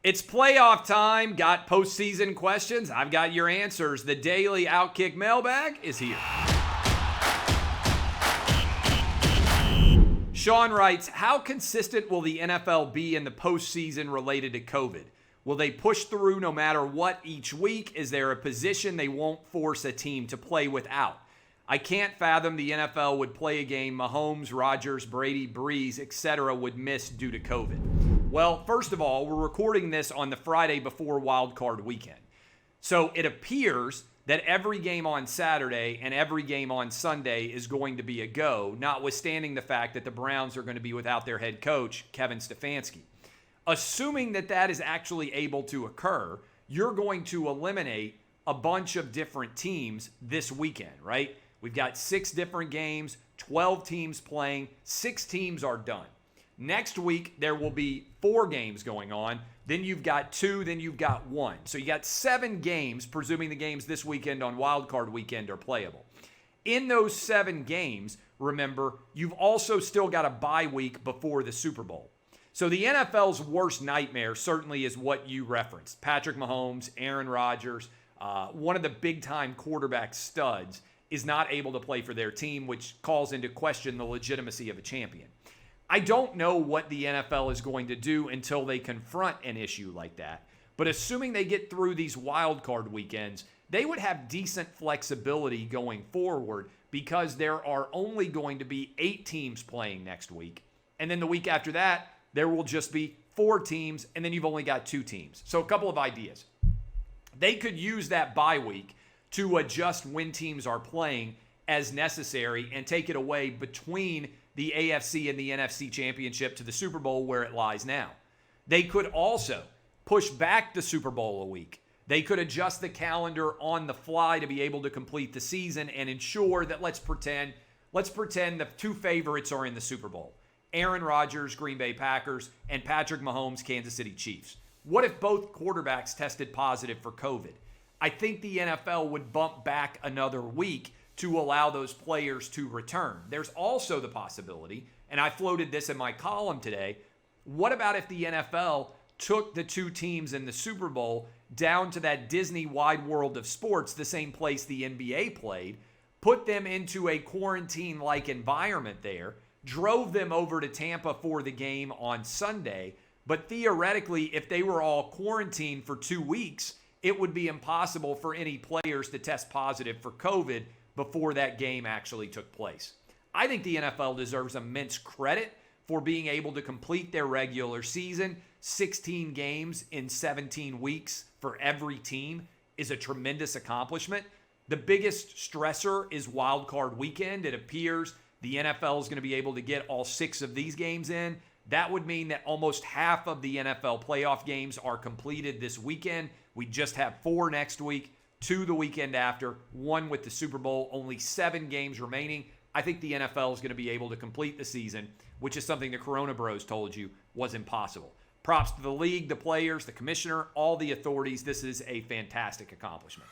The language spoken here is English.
It's playoff time. Got postseason questions? I've got your answers. The daily OutKick mailbag is here. Sean writes, how consistent will the NFL be in the postseason related to COVID? Will they push through no matter what each week? Is there a position they won't force a team to play without? I can't fathom the NFL would play a game Mahomes, Rodgers, Brady, Breeze, etc. would miss due to COVID. Well, first of all, we're recording this on the Friday before Wild Card weekend. So it appears that every game on Saturday and every game on Sunday is going to be a go, notwithstanding the fact that the Browns are going to be without their head coach, Kevin Stefanski. Assuming that that is actually able to occur, you're going to eliminate a bunch of different teams this weekend, right? We've got 6 different games, 12 teams playing, 6 teams are done. Next week, there will be 4 games going on. Then you've got 2, then you've got 1. So you got 7 games, presuming the games this weekend on Wild Card weekend are playable. In those 7 games, remember, you've also still got a bye week before the Super Bowl. So the NFL's worst nightmare certainly is what you referenced. Patrick Mahomes, Aaron Rodgers, one of the big-time quarterback studs is not able to play for their team, which calls into question the legitimacy of a champion. I don't know what the NFL is going to do until they confront an issue like that. But assuming they get through these wild card weekends, they would have decent flexibility going forward because there are only going to be 8 teams playing next week. And then the week after that, there will just be 4 teams, and then you've only got 2 teams. So a couple of ideas. They could use that bye week to adjust when teams are playing as necessary and take it away between the AFC and the NFC championship to the Super Bowl where it lies now. They could also push back the Super Bowl a week. They could adjust the calendar on the fly to be able to complete the season and ensure that let's pretend the 2 favorites are in the Super Bowl. Aaron Rodgers, Green Bay Packers, and Patrick Mahomes, Kansas City Chiefs. What if both quarterbacks tested positive for COVID? I think the NFL would bump back another week to allow those players to return. There's also the possibility, and I floated this in my column today, what about if the NFL took the 2 teams in the Super Bowl down to that Disney wide world of sports, the same place the NBA played, put them into a quarantine-like environment there, drove them over to Tampa for the game on Sunday, but theoretically, if they were all quarantined for 2 weeks, it would be impossible for any players to test positive for COVID before that game actually took place. I think the NFL deserves immense credit for being able to complete their regular season. 16 games in 17 weeks for every team is a tremendous accomplishment. The biggest stressor is wild card weekend. It appears the NFL is going to be able to get all 6 of these games in. That would mean that almost half of the NFL playoff games are completed this weekend. We just have 4 next week, 2 the weekend after, 1 with the Super Bowl, only 7 games remaining. I think the NFL is going to be able to complete the season, which is something the Corona Bros told you was impossible. Props to the league, the players, the commissioner, all the authorities. This is a fantastic accomplishment.